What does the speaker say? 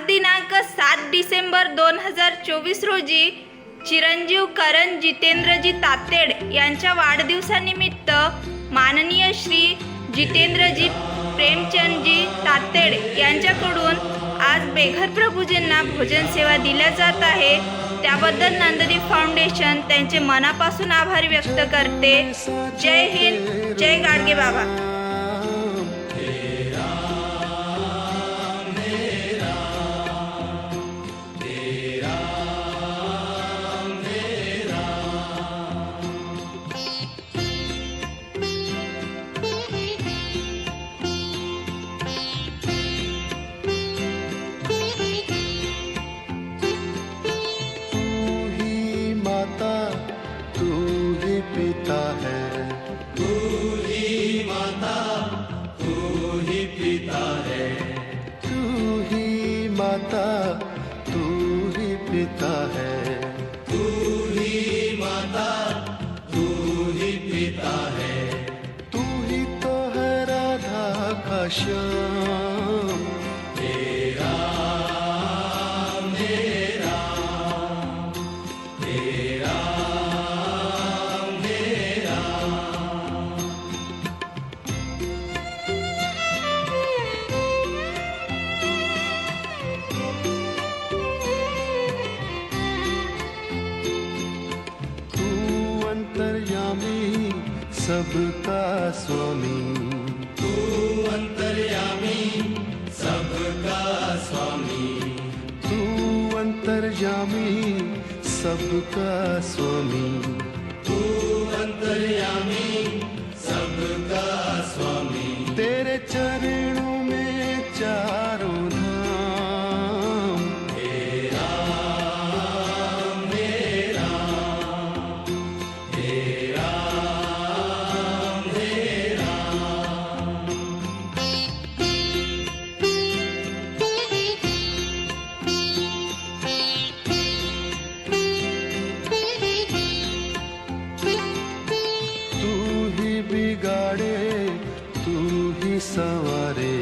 दिनांक 7 डिसेंबर 2024 रोजी चिरंजीव करण जितेंद्रजी तातेड यांच्या वाढदिवसानिमित्त माननीय श्री जितेंद्रजी प्रेमचंदजी तातेड यांच्याकडून आज बेघर प्रभूजींना भोजन सेवा दिल्या जात आहे। त्याबद्दल नंदिनी फाउंडेशन त्यांचे मनापासून आभार व्यक्त करते। जय हिंद, जय गाडगे बाबा। पिता है तू ही माता, तू ही पिता है, तू ही माता, तू ही पिता है, तू ही माता, तू ही पिता है, तू ही तो है राधा का श्याम, तेरा मेरा तेरा अंतर्यामी सबका स्वामी, तू अंतर्यामी सबका स्वामी, तू अंतर्यामी सबका स्वामी, तू अंतर्यामी सबका स्वामी, तेरे चरणों में चारों धाम, तेरा मेरा तेरा मेरा। तू ही बिगाड़े, तू ही संवारे,